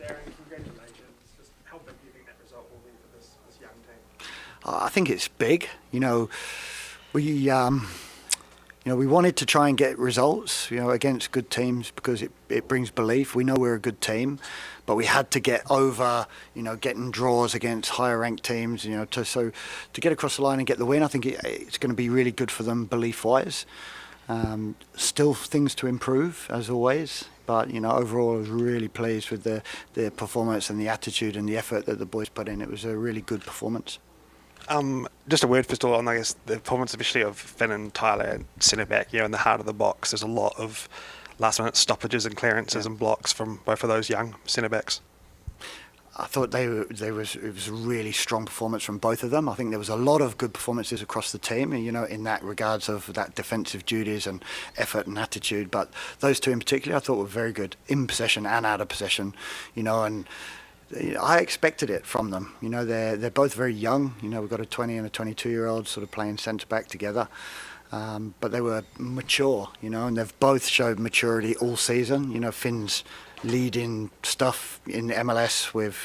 Darren, congratulations. Just how big do you think that result will be for this young team? I think it's big. We wanted to try and get results, against good teams because it brings belief. We know we're a good team, but we had to get over, getting draws against higher ranked teams, to get across the line and get the win. I think it's going to be really good for them belief-wise. Still things to improve, as always. But, overall I was really pleased with the performance and the attitude and the effort that the boys put in. It was a really good performance. Just a word first of all on, I guess, the performance especially of Finn and Tyler centre back, in the heart of the box. There's a lot of last minute stoppages and clearances and blocks from both of those young centre backs. I thought it was a really strong performance from both of them. I think there was a lot of good performances across the team, in that regards of that defensive duties and effort and attitude. But those two in particular, I thought were very good in possession and out of possession, and I expected it from them. They're both very young. We've got a 20 and a 22-year-old sort of playing centre back together. But they were mature, and they've both showed maturity all season. Finn's leading stuff in MLS with,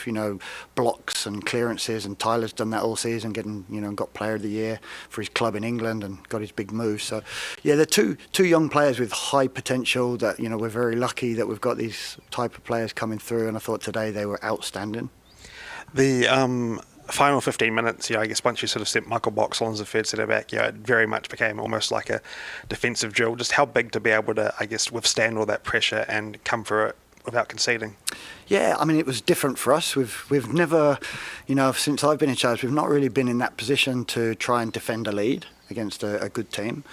blocks and clearances, and Tyler's done that all season, getting, got Player of the Year for his club in England and got his big move. So, they're two young players with high potential that, we're very lucky that we've got these type of players coming through, and I thought today they were outstanding. The final 15 minutes, I guess once you sort of sent Michael Boxall as a third centre back, it very much became almost like a defensive drill. Just how big to be able to, I guess, withstand all that pressure and come through it without conceding? Yeah, it was different for us. We've never, since I've been in charge, we've not really been in that position to try and defend a lead against a good team.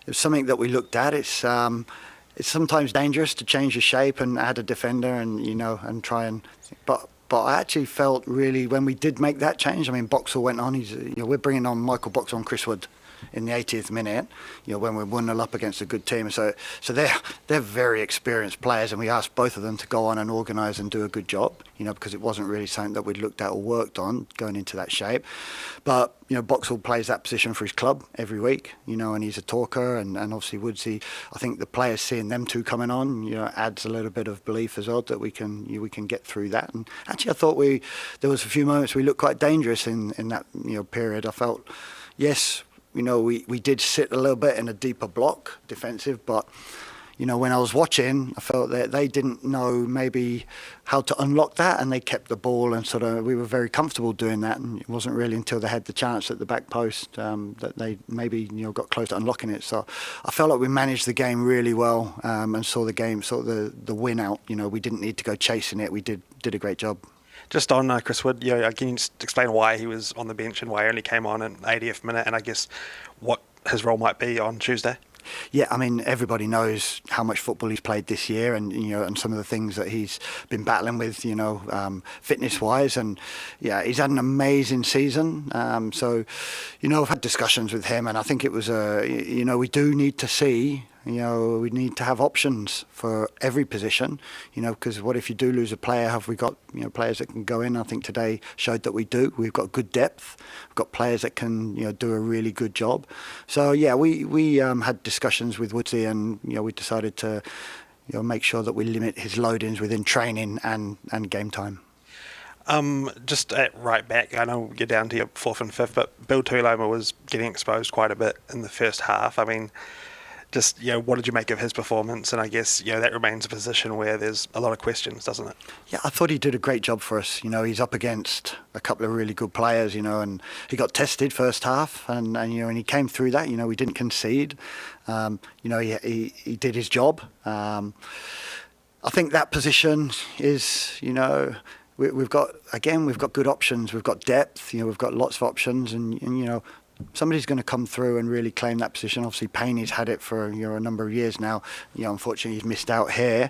It's something that we looked at. It's sometimes dangerous to change your shape and add a defender and try and, but I actually felt really when we did make that change. Boxall went on. We're bringing on Michael Boxall and Chris Wood in the 80th minute, when we're 1-0 up against a good team. So they're very experienced players, and we asked both of them to go on and organise and do a good job, because it wasn't really something that we'd looked at or worked on going into that shape. But, Boxall plays that position for his club every week, and he's a talker, and obviously Woodsy, I think the players seeing them two coming on, adds a little bit of belief as well that we can get through that. And actually I thought there was a few moments we looked quite dangerous in that, period. I felt, yes, we did sit a little bit in a deeper block, defensive, but, when I was watching, I felt that they didn't know maybe how to unlock that, and they kept the ball, and we were very comfortable doing that, and it wasn't really until they had the chance at the back post that they maybe, got close to unlocking it. So I felt like we managed the game really well, and saw the game, the win out. We didn't need to go chasing it. We did a great job. Just on Chris Wood, can you just explain why he was on the bench and why he only came on in 80th minute, and I guess what his role might be on Tuesday? Yeah, everybody knows how much football he's played this year, and and some of the things that he's been battling with, fitness-wise, and he's had an amazing season. So, I've had discussions with him, and I think it was we do need to see. We need to have options for every position, because what if you do lose a player? Have we got, players that can go in? I think today showed that we do. We've got good depth. We've got players that can, do a really good job. So, we had discustions with Woodsy, and, we decided to, make sure that we limit his load-ins within training and game time. Just at right back, I know you're down to your fourth and fifth, but Bill Tuloma was getting exposed quite a bit in the first half. Just, what did you make of his performance? And I guess, that remains a position where there's a lot of questions, doesn't it? Yeah, I thought he did a great job for us. He's up against a couple of really good players, and he got tested first half, and he came through that. We didn't concede. He did his job. I think that position is, we've got good options. We've got depth. We've got lots of options, and somebody's going to come through and really claim that position. Obviously, Payne's had it for a number of years now. Unfortunately, he's missed out here.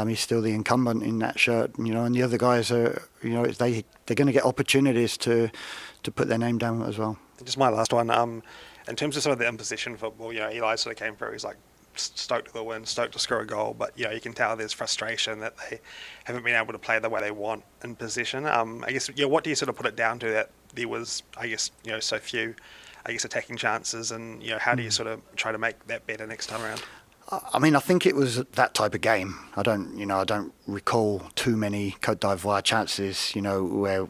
He's still the incumbent in that shirt. And the other guys are, they're going to get opportunities to put their name down as well. Just my last one. In terms of some of the imposition football, Eli sort of came through. He's like stoked to the win, stoked to score a goal, but you can tell there's frustration that they haven't been able to play the way they want in possession. I guess what do you sort of put it down to that there was, I guess, so few, attacking chances, and how do you sort of try to make that better next time around? I mean, I think it was that type of game. I don't recall too many Côte d'Ivoire chances, where,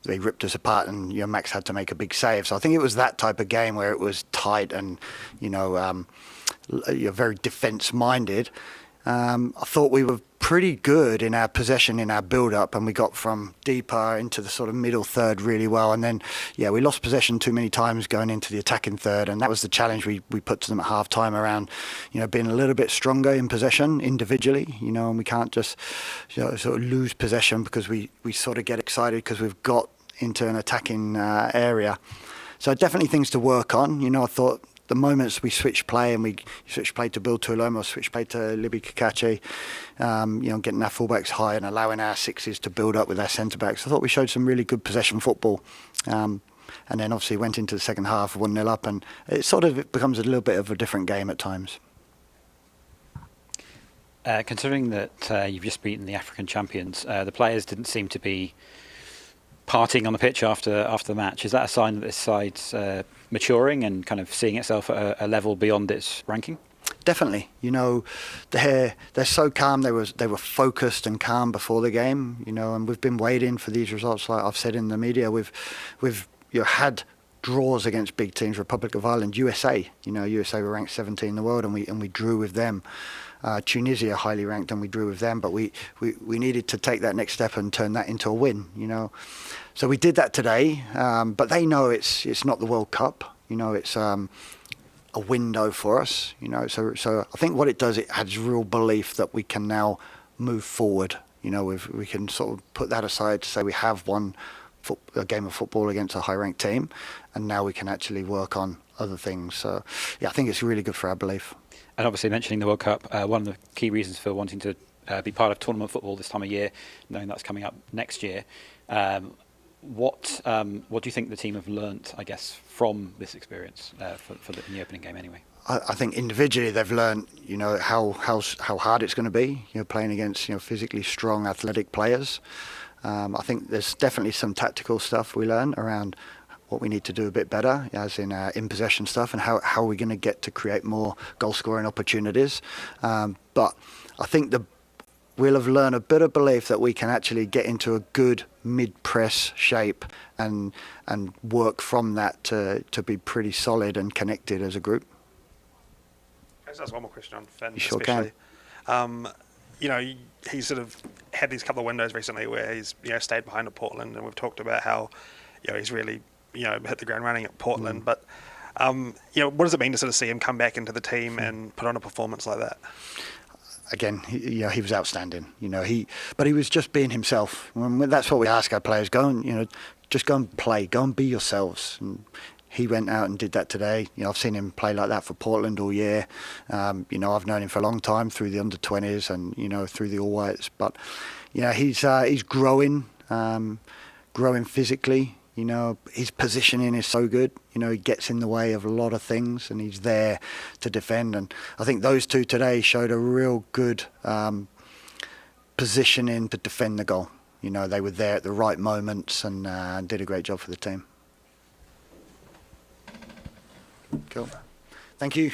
they ripped us apart and, Max had to make a big save. So I think it was that type of game where it was tight and, you're very defence-minded. I thought we were pretty good in our possession, in our build-up, and we got from deeper into the sort of middle third really well. And then, we lost possession too many times going into the attacking third, and that was the challenge we put to them at half-time around, being a little bit stronger in possession individually, and we can't just sort of lose possession because we sort of get excited because we've got into an attacking area. So definitely things to work on. I thought the moments we switched play and we switched play to Bill Tuiloma or switched play to Libby Kakachi, getting our fullbacks high and allowing our sixes to build up with our centre backs. I thought we showed some really good possession football. And then obviously went into the second half 1-0 up, and it becomes a little bit of a different game at times. Considering that you've just beaten the African champions, the players didn't seem to be partying on the pitch after the match. Is that a sign that this side's maturing and kind of seeing itself at a level beyond its ranking? Definitely. They're so calm. They were focused and calm before the game. And we've been waiting for these results. Like I've said in the media, we've had draws against big teams. Republic of Ireland, USA. USA were ranked 17 in the world, and we drew with them. Tunisia highly ranked, and we drew with them. But we needed to take that next step and turn that into a win. So we did that today. But they know it's not the World Cup. It's a window for us. So I think what it does, it adds real belief that we can now move forward. We can sort of put that aside to say we have won a game of football against a high-ranked team, and now we can actually work on other things. So I think it's really good for our belief. And obviously mentioning the World Cup, one of the key reasons for wanting to be part of tournament football this time of year, knowing that's coming up next year, what do you think the team have learnt, I guess, from this experience in the opening game anyway? I think individually they've learned, how hard it's going to be, playing against, physically strong, athletic players. I think there's definitely some tactical stuff we learn around what we need to do a bit better, as in possession stuff, and how are we going to get to create more goal scoring opportunities. But I think we'll have learned a bit of belief that we can actually get into a good mid-press shape and work from that to be pretty solid and connected as a group. Can I just ask one more question on Finn? You sure especially? Can. He's sort of had these couple of windows recently where he's stayed behind at Portland, and we've talked about how he's really hit the ground running at Portland. But what does it mean to sort of see him come back into the team and put on a performance like that? Again, he was outstanding. But he was just being himself. That's what we ask our players: go and just go and play, go and be yourselves. And he went out and did that today. I've seen him play like that for Portland all year. I've known him for a long time through the under-20s and through the All Whites. But he's growing physically. His positioning is so good. He gets in the way of a lot of things, and he's there to defend. And I think those two today showed a real good positioning to defend the goal. They were there at the right moments and did a great job for the team. Cool. Thank you.